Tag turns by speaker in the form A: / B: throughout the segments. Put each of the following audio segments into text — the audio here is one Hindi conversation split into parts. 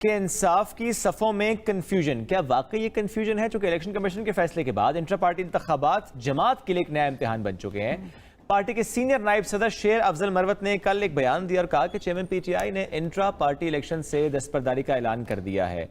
A: कि इंसाफ की सफ़ों में कन्फ्यूजन, क्या वाकई ये कन्फ्यूजन है? चूंकि इलेक्शन कमीशन के फैसले के बाद इंट्रा पार्टी इंतखाबात जमात के लिए एक नया इम्तिहान बन चुके हैं। पार्टी के सीनियर नायब सदर शेर अफजल मरवत ने कल एक बयान दिया और कहा कि चेयरमैन पीटीआई ने इंट्रा पार्टी इलेक्शन से दस्तबरदारी का ऐलान कर दिया है।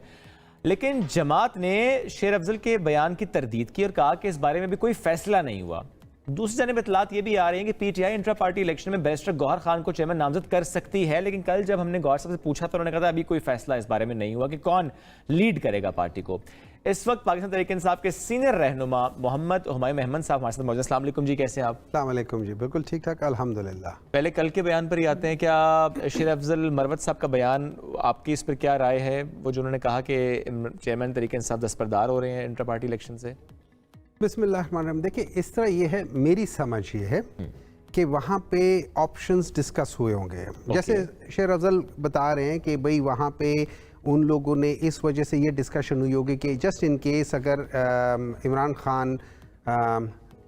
A: लेकिन जमात ने शेर अफजल के बयान की तरदीद की और कहा कि इस बारे में भी कोई फैसला नहीं हुआ। दूसरी जानिब इतलात ये भी आ रही है कि पीटीआई इंट्रा पार्टी इलेक्शन में बैरिस्टर गौहर खान को चेयरमैन नामजद कर सकती है, लेकिन कल जब हमने गौहर साहब से पूछा तो उन्होंने कहा था अभी कोई फैसला इस बारे में नहीं हुआ कि कौन लीड करेगा पार्टी को। इस वक्त पाकिस्तान तहरीक इंसाफ के सीनियर रहनुमा मोहम्मद हुमायूं अहमद साहब हमारे साथ मौजूद। अस्सलाम वालेकुम जी, कैसे हैं आप?
B: अस्सलाम वालेकुम जी, बिल्कुल ठीक ठाक अल्हम्दुलिल्लाह।
A: पहले कल के बयान पर ही आते हैं, क्या शेर अफजल मरवत साहब का बयान, आपकी इस पर क्या राय है? वो जो उन्होंने कहा कि चेयरमैन तहरीक इंसाफ दस्तबरदार हो रहे हैं इंट्रा पार्टी इलेक्शन से।
B: बिस्मिल्लाहिर्रहमानिर्रहीम। देखिए, इस तरह ये है, मेरी समझ ये है कि वहाँ पे ऑप्शंस डिस्कस हुए होंगे। जैसे शेर अफजल बता रहे हैं कि भाई वहाँ पे उन लोगों ने इस वजह से ये डिस्कशन हुई होगी कि जस्ट इन केस अगर इमरान खान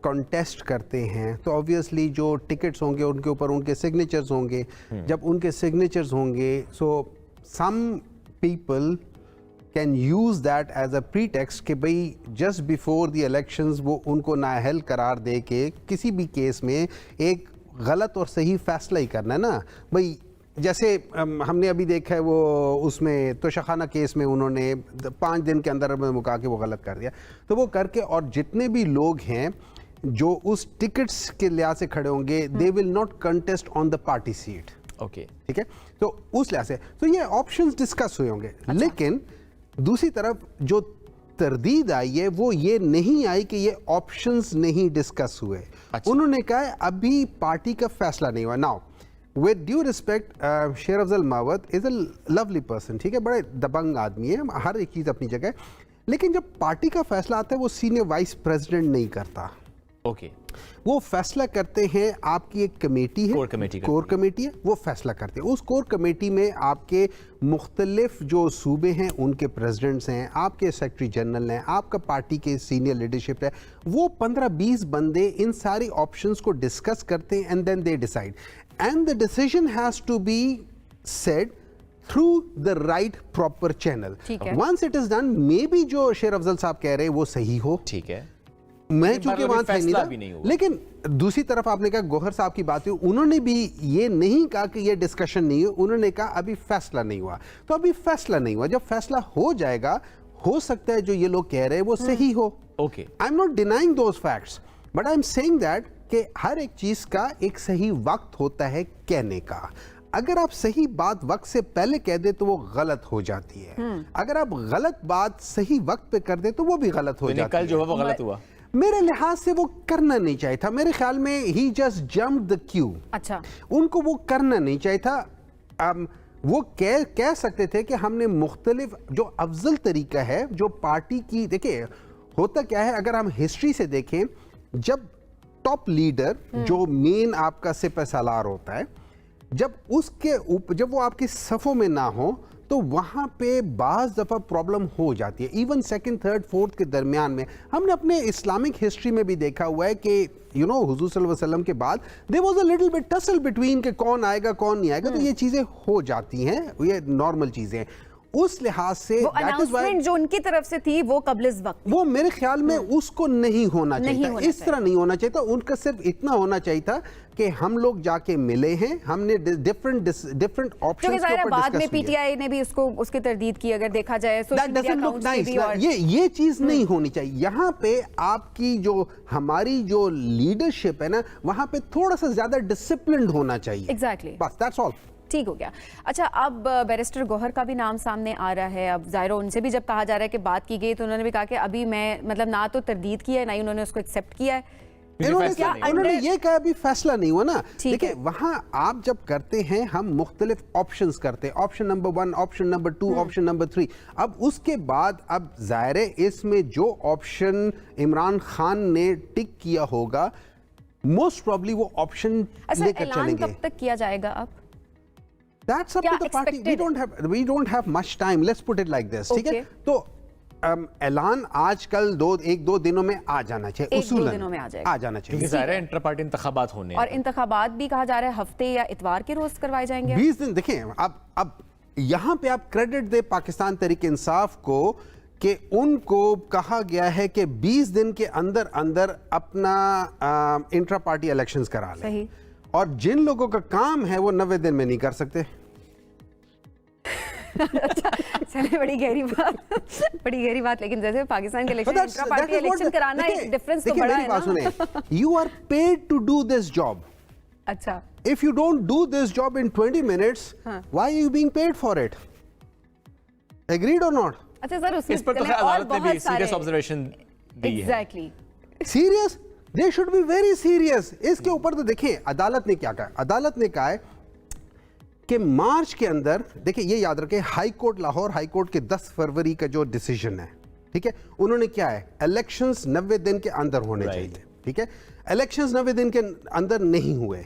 B: कॉन्टेस्ट करते हैं तो ऑब्वियसली जो टिकट्स होंगे उनके ऊपर उनके सिग्नेचर्स होंगे। जब उनके सिग्नेचर्स होंगे so some people can use that as a pretext कि भाई जस्ट बिफोर द इलेक्शंस वो उनको नाअहल करार दे के किसी भी केस में एक गलत और सही फैसला ही करना है ना भाई। जैसे हमने अभी देखा है वो उसमें तोशाखाना केस में उन्होंने 5 दिन के अंदर मुका के वो गलत कर दिया, तो वो करके और जितने भी लोग हैं जो उस टिकट्स के लिहाज से खड़े होंगे they will not contest on the party seat.
A: Okay,
B: ठीक है, तो उस लिहाज से तो ये ऑप्शंस डिस्कस हुए होंगे। लेकिन दूसरी तरफ जो तरदीद आई है वो ये नहीं आई कि ये ऑप्शंस नहीं डिस्कस हुए। उन्होंने कहा अभी पार्टी का फैसला नहीं हुआ। नाउ विद ड्यू रिस्पेक्ट, शेर Afzal Marwat is a lovely person, ठीक है, बड़े दबंग आदमी है, हर एक चीज़ अपनी जगह है। लेकिन जब पार्टी का फैसला आता है वो सीनियर वाइस प्रेसिडेंट नहीं करता।
A: ओके,
B: वो फैसला करते हैं, आपकी एक कमेटी है, कोर कमेटी है, वो फैसला करते हैं। उस कोर कमेटी में आपके मुख्तलिफ जो सूबे हैं उनके प्रेसिडेंट्स हैं, आपके सेक्रेटरी जनरल हैं, आपका पार्टी के सीनियर लीडरशिप है, वो 15-20 बंदे इन सारी ऑप्शंस को डिस्कस करते हैं and then they decide and the decision has to be said through the right proper channel. Once it is done, maybe जो शेर अफजल साहब कह रहे हैं वो सही हो, ठीक है, मैं चूंकि वहां फैसला भी नहीं हुआ। लेकिन दूसरी तरफ आपने कहा गौहर साहब की बात हुई, उन्होंने भी ये नहीं कहा कि ये डिस्कशन नहीं हुई, उन्होंने कहा अभी फैसला नहीं हुआ। तो अभी फैसला नहीं हुआ, जब फैसला हो जाएगा हो सकता है जो ये लोग कह रहे हैं वो सही हो। Okay, I am not denying those facts but I am saying that कि हर एक चीज का एक सही वक्त होता है कहने का। अगर आप सही बात वक्त से पहले कह दे तो वो गलत हो जाती है, अगर आप गलत बात सही वक्त पे कर दे तो वो भी गलत हो जाती है।
A: कल जो है वो गलत हुआ,
B: मेरे लिहाज से वो करना नहीं चाहिए था। मेरे ख्याल में ही जस्ट जम्प्ड द क्यू। अच्छा, उनको वो करना नहीं चाहिए था। वो कह सकते थे कि हमने मुख्तलिफ जो अफजल तरीका है जो पार्टी की, देखिए होता क्या है, अगर हम हिस्ट्री से देखें, जब टॉप लीडर जो मेन आपका सिपह सालार होता है, जब वो आपकी सफ़ों में ना हो तो वहाँ पे बाज़ दफ़ा प्रॉब्लम हो जाती है। इवन सेकंड, थर्ड, फोर्थ के दरमियान में हमने अपने इस्लामिक हिस्ट्री में भी देखा हुआ है कि हुजूर सल्लल्लाहु अलैहि वसल्लम के बाद there was a little bit tussle between के कौन आएगा कौन नहीं आएगा। तो ये चीज़ें हो जाती हैं, ये नॉर्मल चीज़ें हैं। उस लिहाज से
C: अनाउंसमेंट जो उनकी तरफ से थी वो कबलिस वक्त, वो
B: मेरे ख्याल में उसको नहीं होना चाहिए था, इस तरह नहीं होना चाहिए था। उनका सिर्फ इतना होना चाहिए था कि हम लोग जाके मिले हैं, हमने डिफरेंट ऑप्शंस के ऊपर
C: बाद में पीटीआई ने भी उसकी तरदीद की, अगर देखा जाए
B: ये चीज नहीं होनी चाहिए। यहाँ पे आपकी जो हमारी जो लीडरशिप है ना, वहाँ पे थोड़ा सा ज्यादा डिसिप्लिन्ड होना चाहिए।
C: एग्जैक्टली,
B: बस दैट्स ऑल।
C: ठीक हो गया। अच्छा, अब बैरिस्टर गौहर का भी नाम सामने आ रहा है। अब जाहिर उनसे भी जब कहा जा रहा है कि बात की गई तो उन्होंने भी कहा कि अभी मैं मतलब ना तो तरदीद किया है ना ही उन्होंने उसको एक्सेप्ट किया है।
B: उन्होंने ये कहा अभी फैसला नहीं हुआ ना। देखिए, वहां आप जब करते हैं हम मुख्तलिफ ऑप्शंस करते हैं, option number 1, option number 2, option number 3। अब उसके बाद अब जाहिर है इसमें जो ऑप्शन इमरान खान ने टिक किया होगा मोस्ट प्रॉब्ली वो ऑप्शन लेकर चलेंगे।
C: कब तक किया जाएगा अब?
B: That's up to the party. We don't have much time. Let's put it like this. ठीक है? तो ऐलान आजकल 1-2 दिनों में आ जाना चाहिए, उसूलन आ जाना चाहिए,
A: क्योंकि ज़ाहिर है इंटर पार्टी इंतखाबात होने
C: और इंतखाबात भी कहा जा रहा है हफ्ते या इतवार के रोज करवाए जाएंगे।
B: 20 दिन। देखें, अब यहां पे आप क्रेडिट दे पाकिस्तान तहरीक इंसाफ को कि उनको कहा गया है कि 20 दिन के अंदर अंदर अपना इंट्रा पार्टी इलेक्शंस करा लें, और जिन लोगों का काम है वो 90 दिन में नहीं कर सकते।
C: अच्छा, चलिए, बड़ी गहरी बात, लेकिन जैसे पाकिस्तान के इलेक्शन, इंट्रा पार्टी इलेक्शन कराना एक डिफरेंस तो बड़ा है ना।
B: You are paid to do this job.
C: अच्छा,
B: if you don't do this job in 20 minutes, why are you being paid for it? Agreed और नॉट?
C: अच्छा सर,
A: इस पर तो अदालत ने भी सीरियस ऑब्जर्वेशन दी है।
C: Exactly,
B: serious, they should be very serious. इसके ऊपर तो देखिए अदालत ने क्या कहा। अदालत ने कहा है कि मार्च के अंदर, देखिए ये याद रखें, high court, Lahore high court के 10 फरवरी का जो डिसीजन है, ठीक है, उन्होंने क्या है, इलेक्शंस 90 दिन के अंदर होने चाहिए, ठीक है। इलेक्शंस 90 दिन के अंदर नहीं हुए।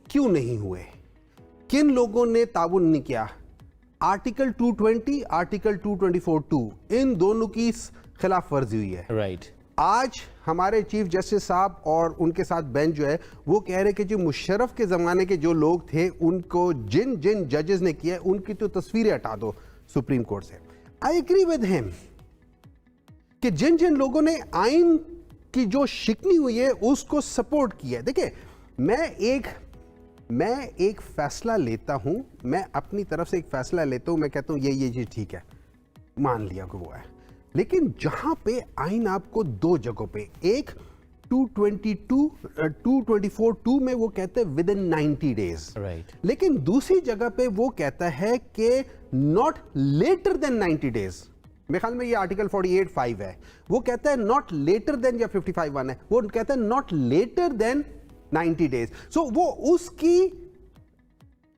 B: क्यों नहीं हुए? किन लोगों ने ताउन नहीं किया? आर्टिकल 220, आर्टिकल 224(2), इन दोनों की खिलाफ वर्जी हुई है।
A: राइट।
B: आज हमारे चीफ जस्टिस साहब और उनके साथ बेंच जो है वो कह रहे कि जो मुशर्रफ के ज़माने के जो लोग थे उनको जिन जिन जजेस ने किया उनकी तो तस्वीरें हटा दो सुप्रीम कोर्ट से। आई एग्री विद हिम कि जिन जिन लोगों ने आइन की जो शिकनी हुई है उसको सपोर्ट किया है। देखिए, मैं एक फैसला लेता हूं, मैं अपनी तरफ से एक फैसला लेता हूं, मैं कहता हूं ये चीज ठीक है, मान लिया कि वो है, लेकिन जहां पे आइन आपको दो जगहों पे, एक 224(2) में वो कहते हैं विद इन 90 डेज,
A: राइट,
B: लेकिन दूसरी जगह पे वो कहता है कि नॉट लेटर देन 90 डेज। मेरे ख्याल में ये आर्टिकल 48(5) है, वो कहता है नॉट लेटर देन, या 55(1) है, वो कहता है नॉट लेटर देन 90 डेज। सो वो उसकी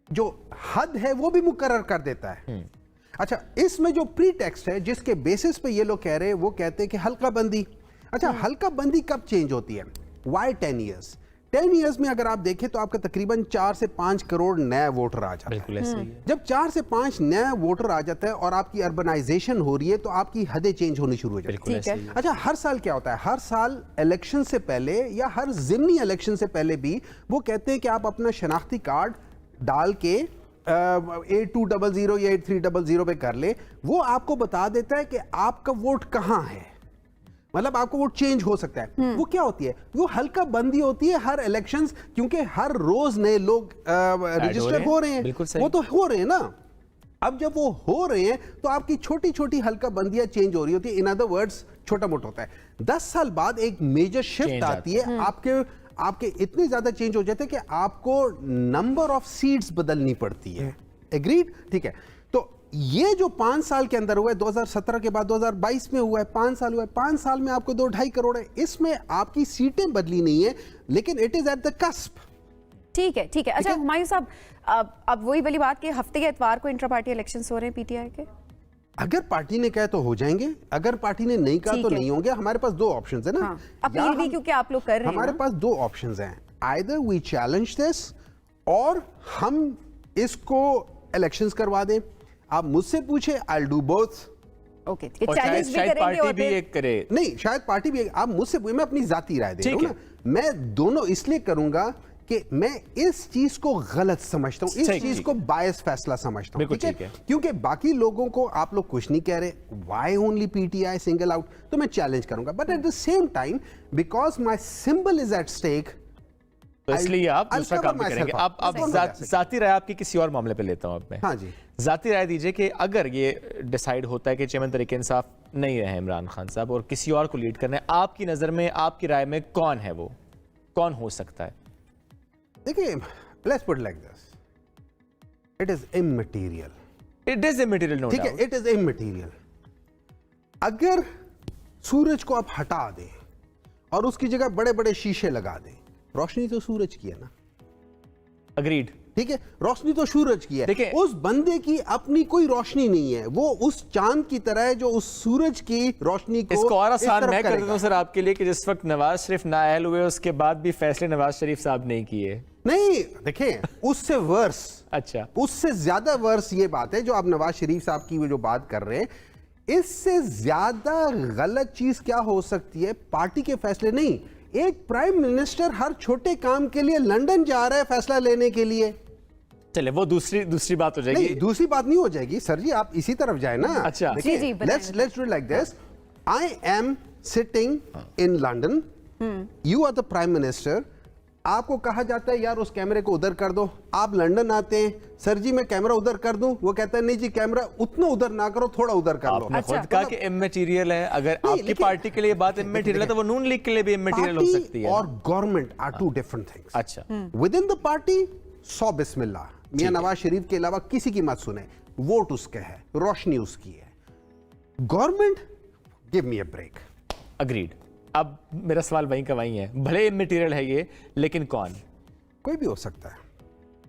B: जो हद है वो भी मुकर्रर कर देता है। अच्छा, इसमें जो प्री टेक्स्ट है जिसके बेसिस पे ये लोग कह रहे हैं, वो कहते हैं कि हल्का बंदी। अच्छा, हल्का बंदी कब चेंज होती है? Y 10 years? 10 ईयर्स में अगर आप देखें तो आपका तकरीबन 4 से 5 करोड़ नया वोटर आ जाता है।
A: ऐसे ही है।
B: जब 4 से 5 नया वोटर आ जाता है और आपकी अर्बनाइजेशन हो रही है तो आपकी हदें चेंज होनी शुरू हो जाती है। अच्छा, हर साल क्या होता है? हर साल इलेक्शन से पहले या हर ज़िमनी इलेक्शन से पहले भी वो कहते हैं कि आप अपना शनाख्ती कार्ड डाल के 8200 या 8300 पे कर ले, वो आपको बता देता है कि आपका वोट कहाँ है, मतलब आपको वोट चेंज हो सकता है। वो क्या होती है? वो हल्का बंदी होती है हर इलेक्शंस, क्योंकि हर रोज नए लोग रजिस्टर हो रहे हैं, वो तो हो रहे हैं ना। अब जब वो हो रहे हैं तो आपकी छोटी छोटी हल्का बंदियां चेंज हो रही होती है। इन अदर वर्ड्स, छोटा मोटा होता है। 10 साल बाद एक मेजर शिफ्ट आती है, आपके इतने ज्यादा चेंज हो जाते हैं कि आपको नंबर ऑफ सीट्स बदलनी पड़ती है। एग्रीड? ठीक है। तो ये जो 5 साल के अंदर हुआ है, 2017 के बाद 2022 में हुआ है, 5 साल हुआ है, 5 साल में आपको 2-2.5 करोड़ है। इसमें आपकी सीटें बदली नहीं है, लेकिन it is at the cusp.
C: ठीक है, ठीक है। अच्छा हुमायूं साहब, अब वही वाली बात कि हफ्ते के एतवार को इंट्रा पार्टी इलेक्शंस हो रहे हैं पीटीआई के।
B: अगर पार्टी ने कहा तो हो जाएंगे, अगर पार्टी ने नहीं कहा तो नहीं होंगे। हमारे पास 2 ऑप्शंस है ना।
C: हाँ, अपील भी क्योंकि आप लोग कर रहे हैं।
B: हमारे पास 2 ऑप्शंस हैं, आइदर वी चैलेंज दिस और हम इसको इलेक्शंस करवा दें। आप मुझसे पूछे, I will do both.
C: Okay, challenge भी करेंगे
A: पार्टी भी एक करे।
B: नहीं, शायद पार्टी भी, आप मुझसे पूछे, मैं अपनी जाती राय दे रहा हूं ना। मैं दोनों इसलिए करूंगा कि मैं इस चीज को गलत समझता हूं, इस चीज को बायस फैसला समझता हूं, ठीक है? क्योंकि बाकी लोगों को आप लोग कुछ नहीं कह रहे, why only PTI single out, तो मैं चैलेंज करूंगा। But at the same time, because my symbol is at stake,
A: तो इसलिए आप दूसरा काम भी करेंगे। आप जाती राय आपकी किसी और मामले पे लेता हूं अब मैं।
B: हाँ जी,
A: जाती राय दीजिए कि अगर ये डिसाइड होता है कि चेयरमैन तरीके इंसाफ नहीं रहे इमरान खान साहब और किसी और को लीड करना है, आपकी नजर में, आपकी राय में कौन है वो, कौन हो सकता है?
B: देखिए, let's put like this, it is immaterial.
A: It is immaterial, no
B: ठीक है, इट इज इमैटेरियल। अगर सूरज को आप हटा दें और उसकी जगह बड़े बड़े शीशे लगा दें, रोशनी तो सूरज की है ना।
A: अग्रीड।
B: ठीक है, रोशनी तो सूरज की है।
A: देखिए,
B: उस बंदे की अपनी कोई रोशनी नहीं है, वो उस चांद की तरह है जो उस सूरज की रोशनी को
A: इसको और आसान मैं कर देता हूं सर आपके लिए कि जिस वक्त नवाज शरीफ नाअहल हुए उसके बाद भी फैसले नवाज शरीफ साहब ने किए।
B: नहीं, देखिए, उससे वर्स,
A: अच्छा,
B: उससे ज्यादा वर्स ये बात है जो आप नवाज शरीफ साहब की जो बात कर रहे हैं, इससे ज्यादा गलत चीज क्या हो सकती है? पार्टी के फैसले नहीं, एक प्राइम मिनिस्टर हर छोटे काम के लिए लंदन जा रहा है फैसला लेने के लिए।
A: चले वो दूसरी बात हो जाएगी।
B: नहीं, दूसरी बात नहीं हो जाएगी सर जी, आप इसी तरफ जाए ना।
A: अच्छा।
C: जी, जी, बताएं,
B: let's do like this. I am sitting in London, you are the prime minister, आपको कहा जाता है यार उस कैमरे को उधर कर दो, आप लंदन आते हैं, सर जी मैं कैमरा उधर कर दूं, वो कहता है नहीं जी कैमरा उतना उधर ना करो, थोड़ा उधर कर लो।
A: आपने खुद कहा कि इमैटेरियल है, अगर आपकी पार्टी के लिए बात इमैटेरियल है तो वो नून लीग के लिए भी इमैटेरियल हो सकती है
B: और government are two different things.
A: अच्छा,
B: विद इन द पार्टी 100 बिस्मिल्लाह, मियां नवाज शरीफ के अलावा किसी की मत सुने, वोट उसके है, रोशनी उसकी है। Government, give me a break.
A: Agreed. अब मेरा सवाल वहीं का वहीं है, भले इमैटेरियल है ये, लेकिन कौन?
B: कोई भी हो सकता है।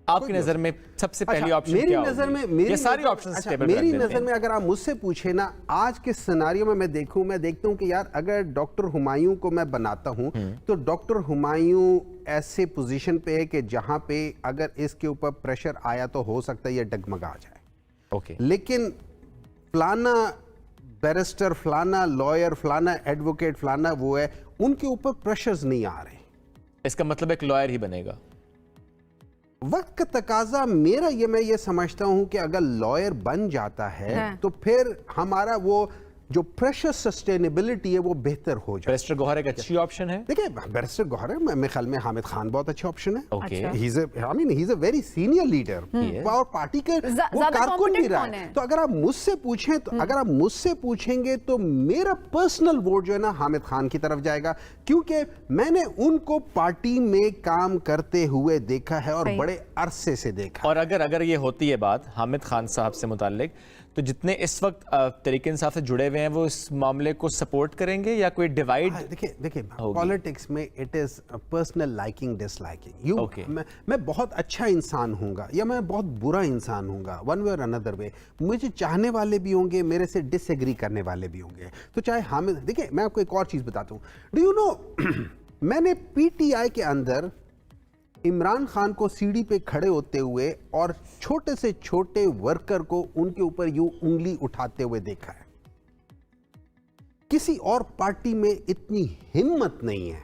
A: आपकी नजर में सबसे पहली ऑप्शन
B: मेरी
A: क्या
B: नजर
A: होगी?
B: में
A: ये सारी ऑप्शंस टेबल पे
B: मेरी
A: रख देते
B: नजर
A: हैं।
B: में अगर आप मुझसे पूछे ना, आज के सिनेरियो में मैं देखता हूं कि यार अगर डॉक्टर हुमायूं को मैं बनाता हूं तो डॉक्टर हुमायूं ऐसे पोजीशन पे है कि जहां पे अगर इसके ऊपर प्रेशर आया तो हो सकता है ये डगमगा जाए।
A: ओके,
B: लेकिन फलाना बैरिस्टर, फलाना लॉयर, फलाना एडवोकेट, फलाना वो है, उनके ऊपर प्रेशर्स नहीं आ रहे।
A: इसका मतलब एक लॉयर ही बनेगा।
B: वक्त का तकाजा मेरा ये, मैं ये समझता हूं कि अगर लॉयर बन जाता है
C: हाँ।
B: तो फिर हमारा वो जो प्रेशर सस्टेनेबिलिटी है वो बेहतर हो जाए।
A: बैरिस्टर गौहर एक अच्छी ऑप्शन है।
B: देखिए बैरिस्टर गौहर है, मेरे ख्याल में हामिद खान बहुत अच्छा ऑप्शन है।
A: ओके,
C: अच्छा।
B: He is a very senior leader और पार्टी के वो
C: ज्यादा
B: कारकुन भी
C: competent
B: रहा
C: कौन
B: है।
C: है?
B: तो अगर आप मुझसे पूछें तो अगर आप मुझसे पूछेंगे तो मेरा पर्सनल वोट जो है ना हामिद खान की तरफ जाएगा, क्योंकि मैंने उनको पार्टी में काम करते हुए देखा है और
C: सही।
B: बड़े अरसे से देखा।
A: और अगर ये होती है बात हामिद खान साहब से मुतालिक, तो जितने इस वक्त तरीके इंसाफ से जुड़े हुए हैं वो इस मामले को सपोर्ट करेंगे या कोई डिवाइड?
B: देखिए
A: होगी।
B: पॉलिटिक्स में it is personal liking disliking. You
A: Okay.
B: मैं बहुत अच्छा इंसान हूंगा या मैं बहुत बुरा इंसान हूंगा, वन वे और अनदर वे। मुझे चाहने वाले भी होंगे, मेरे से डिसएग्री करने वाले भी होंगे। तो चाहे हामिद, देखिए मैं आपको एक और चीज बताता हूँ, डू यू नो मैंने पीटीआई के अंदर इमरान खान को सीढ़ी पे खड़े होते हुए और छोटे से छोटे वर्कर को उनके ऊपर यूं उंगली उठाते हुए देखा है। किसी और पार्टी में इतनी हिम्मत नहीं है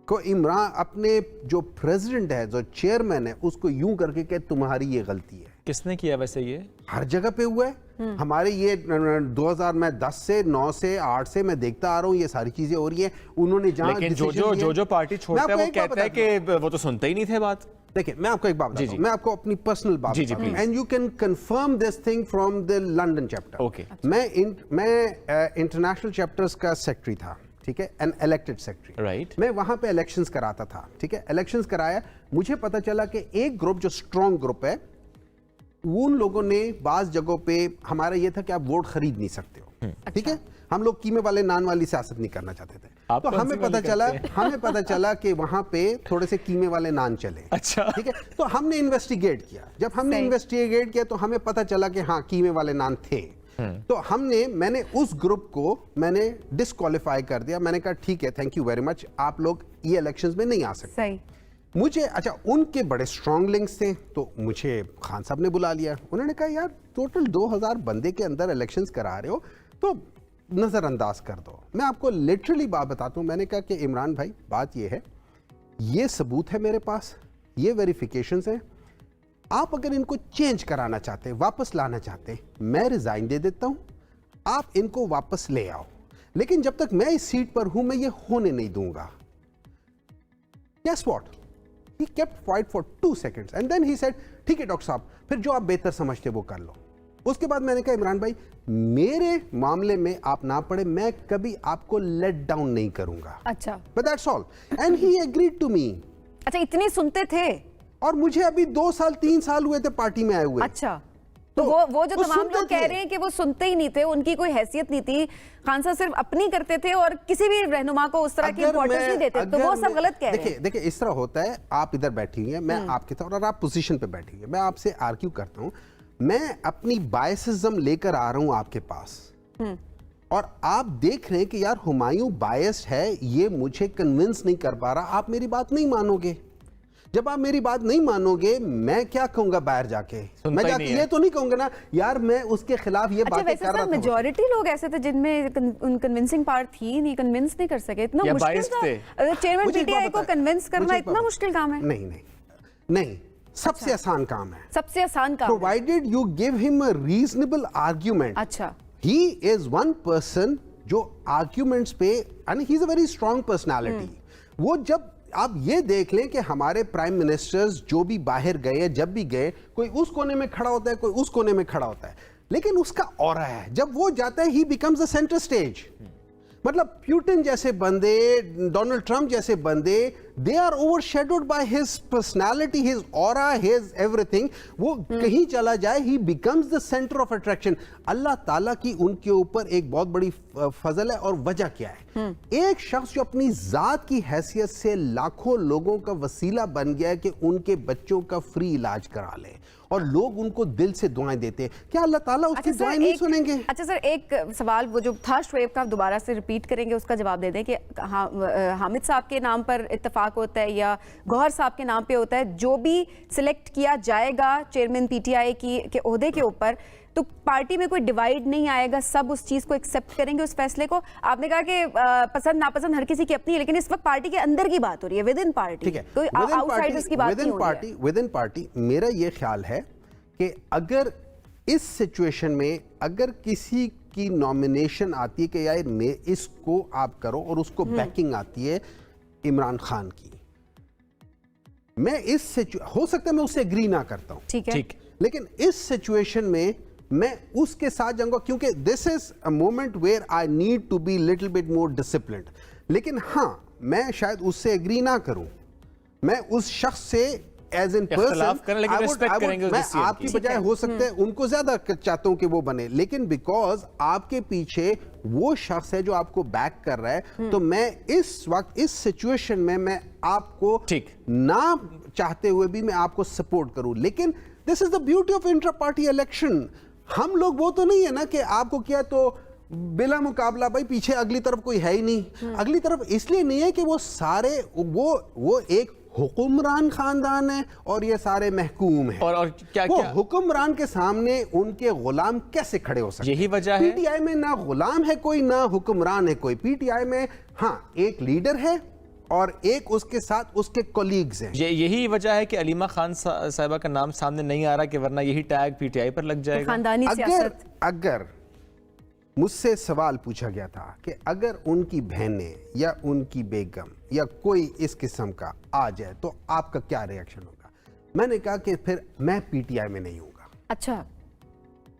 B: को इमरान अपने जो प्रेसिडेंट है, जो चेयरमैन है, उसको यूं करके कहे तुम्हारी ये गलती है।
A: किसने किया वैसे ये?
B: हर जगह पे हुआ है। हमारे ये 2010 से 9 से 8 से मैं देखता आ रहा हूँ ये सारी चीजें हो रही है। उन्होंने जहां
A: लेकिन जो पार्टी छोड़ता है वो कहता है कि वो तो सुनते ही नहीं थे बात।
B: देखिए मैं आपको एक बात बताता हूं, मैं आपको अपनी पर्सनल बात
A: जी, जी,
B: बताता हूं,
A: please.
B: And you can confirm this thing from the London chapter.
A: Okay.
B: मैं इंटरनेशनल चैप्टर्स का सेक्रेटरी था, ठीक है, एन इलेक्टेड सेक्रेटरी।
A: Right.
B: मैं वहां पे इलेक्शंस कराता था, ठीक है, इलेक्शंस कराया। मुझे पता चला कि एक ग्रुप जो स्ट्रॉन्ग ग्रुप है, उन लोगों ने बाज जगहों पे, हमारा ये था कि आप वोट खरीद नहीं सकते हो, ठीक है, हम लोग कीमे वाले नान वाली सियासत नहीं करना चाहते थे।
A: आप
B: तो
A: कौन सी वाली
B: हमें पता चला कि वहां पे थोड़े से कीमे वाले नान चले।
A: अच्छा।
B: ठीक है, तो हमने इन्वेस्टिगेट किया। जब हमने
C: सही।
B: इन्वेस्टिगेट किया तो हमें पता चला कि हाँ कीमे वाले नान थे। तो मैंने उस ग्रुप को मैंने डिस्क्वालीफाई कर दिया। मैंने कहा ठीक है, थैंक यू वेरी मच, आप लोग ये इलेक्शंस में नहीं आ सकते।
C: सही।
B: मुझे अच्छा, उनके बड़े स्ट्रॉन्ग लिंक्स थे, तो मुझे खान साहब ने बुला लिया। उन्होंने कहा यार टोटल 2000 बंदे के अंदर इलेक्शंस करा रहे हो तो नजरअंदाज कर दो। मैं आपको लिटरली बात बताता हूं, मैंने कहा कि इमरान भाई बात ये है, ये सबूत है मेरे पास, ये वेरिफिकेशंस हैं, आप अगर इनको चेंज कराना चाहते, वापस लाना चाहते, मैं रिजाइन दे देता हूं, आप इनको वापस ले आओ, लेकिन जब तक मैं इस सीट पर हूं मैं ये होने नहीं दूंगा। Guess what? He kept quiet for 2 seconds and then he said, ठीक है डॉक्टर साहब, फिर जो आप बेहतर समझते वो कर लो। उसके बाद मैंने कहा इमरान भाई, मेरे मामले में आप ना पड़े, मैं कभी आपको लेट डाउन नहीं करूंगा।
C: अच्छा।
B: But that's all. And he agreed to me.
C: अच्छा, इतने सुनते थे?
B: और मुझे अभी 2 साल 3 साल हुए थे पार्टी में आए हुए।
C: अच्छा, तो वो जो तमाम
B: सुनते
C: लोग कह
B: थे।
C: रहे हैं कि वो सुनते ही नहीं थे, उनकी कोई हैसियत नहीं थी, खान साहब सिर्फ अपनी करते थे और किसी भी रहनुमा को उस तरह की इंपॉर्टेंस नहीं देते, तो वो सब गलत कह रहे हैं।
B: देखिए इस तरह होता है, आप इधर बैठी हुई हैं, मैं आपके साथ, और आप पोजीशन पे बैठी हुई हैं, मैं आपसे आर्ग्यू करता हूं, मैं अपनी बायसिज्म लेकर आ रहा हूं आपके पास, और आप देख रहे हैं कि यार हुमायूं बायस्ड है, ये मुझे कन्विंस नहीं कर पा रहा, आप मेरी बात नहीं मानोगे। जब आप मेरी बात नहीं मानोगे, मैं क्या कहूंगा बाहर जाके? मैं जाके ये तो नहीं कहूंगा ना यार मैं उसके खिलाफ ये बातें कर रहा था।
C: मेजॉरिटी लोग ऐसे थे जिनमें कन्विंसिंग पार्ट थी नहीं, कन्विंस नहीं कर सके। इतना मुश्किल था चेयरमैन पीटीआई को कन्विंस करना, इतना मुश्किल काम है?
B: नहीं, सबसे आसान काम है,
C: सबसे आसान काम है।
B: Provided you give him a reasonable argument.
C: अच्छा,
B: ही इज वन पर्सन जो आर्ग्यूमेंट्स पे, and he is a very strong personality. वो जब आप ये देख लें कि हमारे प्राइम मिनिस्टर्स जो भी बाहर गए, जब भी गए, कोई उस कोने में खड़ा होता है, कोई उस कोने में खड़ा होता है, लेकिन उसका ऑरा है, जब वो जाता है he becomes the centre stage. मतलब प्यूटिन जैसे बंदे, डोनाल्ड ट्रंप जैसे बंदे, they are overshadowed by his personality, his aura, his everything. वो कहीं चला जाए, he becomes the centre of attraction. अल्लाह ताला की उनके ऊपर एक बहुत बड़ी फजल है, और वजह क्या है? एक शख्स जो अपनी जात की हैसियत से लाखों लोगों का वसीला बन गया है कि उनके बच्चों का फ्री इलाज करा ले, और लोग उनको दिल से दुआएं देते हैं, क्या अल्लाह ताला उसकी दुआएं नहीं सुनेंगे?
C: अच्छा सर, एक सवाल वो जो था शुएब का, आप दोबारा से रिपीट करेंगे, उसका जवाब दे दें कि हामिद साहब के नाम पर इत्तेफाक होता है या गौहर साहब के नाम पे होता है? जो भी सिलेक्ट किया जाएगा चेयरमैन पीटीआई के ओहदे के ऊपर, तो पार्टी में कोई डिवाइड नहीं आएगा, सब उस चीज को एक्सेप्ट करेंगे, उस फैसले को? आपने कहा कि पसंद नापसंद हर किसी की अपनी है, लेकिन इस वक्त पार्टी के अंदर की बात हो रही है, विद इन पार्टी, कोई आउटसाइडर्स की बात नहीं हो रही है।
B: विद इन पार्टी मेरा ये ख्याल है कि अगर इस सिचुएशन में अगर किसी की नॉमिनेशन आती है कि यार मैं इसको आप करो, और उसको बैकिंग आती है इमरान खान की, मैं हो सकता है मैं उससे एग्री ना करता हूं,
C: ठीक है,
B: लेकिन इस सिचुएशन में मैं उसके साथ जाऊंगा, क्योंकि this is a moment where I need to be little bit more disciplined. लेकिन हाँ, मैं शायद उससे एग्री ना करूं, मैं उस शख्स से एज एन पर्सन मैं आपकी बजाय हो सकता है उनको ज्यादा चाहता हूं कि वो बने, लेकिन बिकॉज आपके पीछे वो शख्स है जो आपको बैक कर रहा है, तो मैं इस वक्त इस सिचुएशन में मैं आपको ना चाहते हुए भी मैं आपको सपोर्ट करूं। लेकिन this is the beauty of intra party election. हम लोग वो तो नहीं है ना कि आपको किया तो बिला मुकाबला, भाई पीछे अगली तरफ कोई है ही नहीं। अगली तरफ इसलिए नहीं है कि वो सारे वो एक हुक्मरान खानदान है और ये सारे महकूम हैं,
A: और क्या
B: वो हुक्मरान के सामने उनके गुलाम कैसे खड़े हो सकते?
A: यही वजह है
B: पीटीआई में ना गुलाम है कोई, ना हुक्मरान है कोई। पीटीआई में हाँ एक लीडर है और एक उसके साथ उसके कोलीग्स हैं।
A: यही वजह है कि अलीमा खान साहिबा का नाम सामने नहीं आ रहा, कि वरना यही टैग पीटीआई पर लग जाएगा।
C: खानदानी सियासत।
B: अगर मुझसे सवाल पूछा गया था कि अगर उनकी बहनें या उनकी बेगम या कोई इस किस्म का आ जाए तो आपका क्या रिएक्शन होगा, मैंने कहा कि फिर मैं पीटीआई में नहीं हूंगा।
C: अच्छा,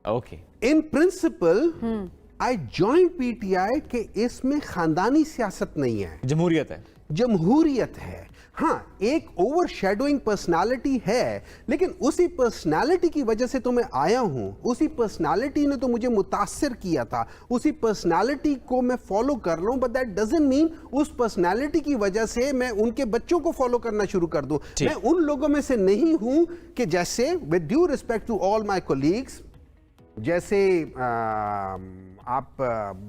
A: okay.
B: In principle I join PTI के इसमें खानदानी सियासत नहीं है,
A: जमहूरियत है,
B: जमहूरियत है। हाँ, एक ओवरशैडोइंग पर्सनालिटी है, लेकिन उसी पर्सनालिटी की वजह से तो मैं आया हूं, उसी पर्सनालिटी ने तो मुझे मुतासिर किया था, उसी पर्सनालिटी को मैं फॉलो कर रहा हूं, बट दैट डजंट मीन उस पर्सनालिटी की वजह से मैं उनके बच्चों को फॉलो करना शुरू कर दूं। मैं उन लोगों में से नहीं हूं कि जैसे, with due respect to all my colleagues, जैसे आप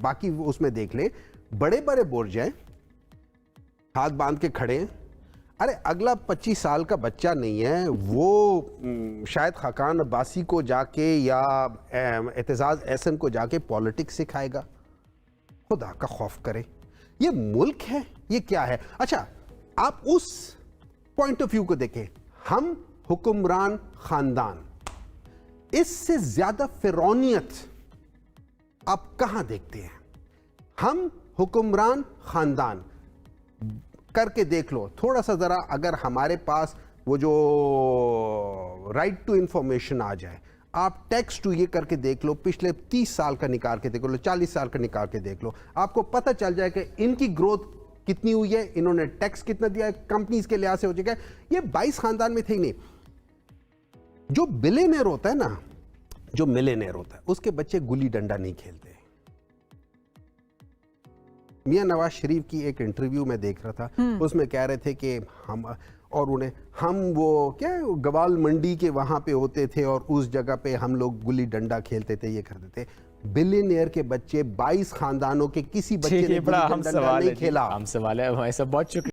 B: बाकी उसमें देख ले, बड़े बड़े बुर्ज हैं, हाथ बांध के खड़े हैं। अरे अगला 25 साल का बच्चा नहीं है वो, शायद खाकान अब्बासी को जाके या एतजाज एहसन को जाके पॉलिटिक्स सिखाएगा। खुदा का खौफ करे, ये मुल्क है, ये क्या है? अच्छा, आप उस पॉइंट ऑफ व्यू को देखें, हम हुक्मरान खानदान, इससे ज्यादा फिरौनियत आप कहां देखते हैं? हम हुक्मरान खानदान करके देख लो थोड़ा सा जरा, अगर हमारे पास वो जो राइट टू इंफॉर्मेशन आ जाए, आप टेक्स्ट टू ये करके देख लो, पिछले 30 साल का निकाल के देख लो, 40 साल का निकाल के देख लो, आपको पता चल जाए कि इनकी ग्रोथ कितनी हुई है, इन्होंने टैक्स कितना दिया है, कंपनीज के लिहाज से हो जाएगा। ये 22 खानदान में थे नहीं। जो बिलियनेयर होता है ना, जो मिलियनेयर होता है, उसके बच्चे गुल्ली डंडा नहीं खेलते। मियां नवाज शरीफ की एक इंटरव्यू में देख रहा था, उसमें कह रहे थे कि हम वो क्या गवाल मंडी के वहां पे होते थे और उस जगह पे हम लोग गुल्ली डंडा खेलते थे, ये करते थे। बिलियनियर के बच्चे 22 खानदानों के किसी बच्चे ने गुल्ली डंडा नहीं खेला।
A: हम सवाल है, बहुत शुक्रिया।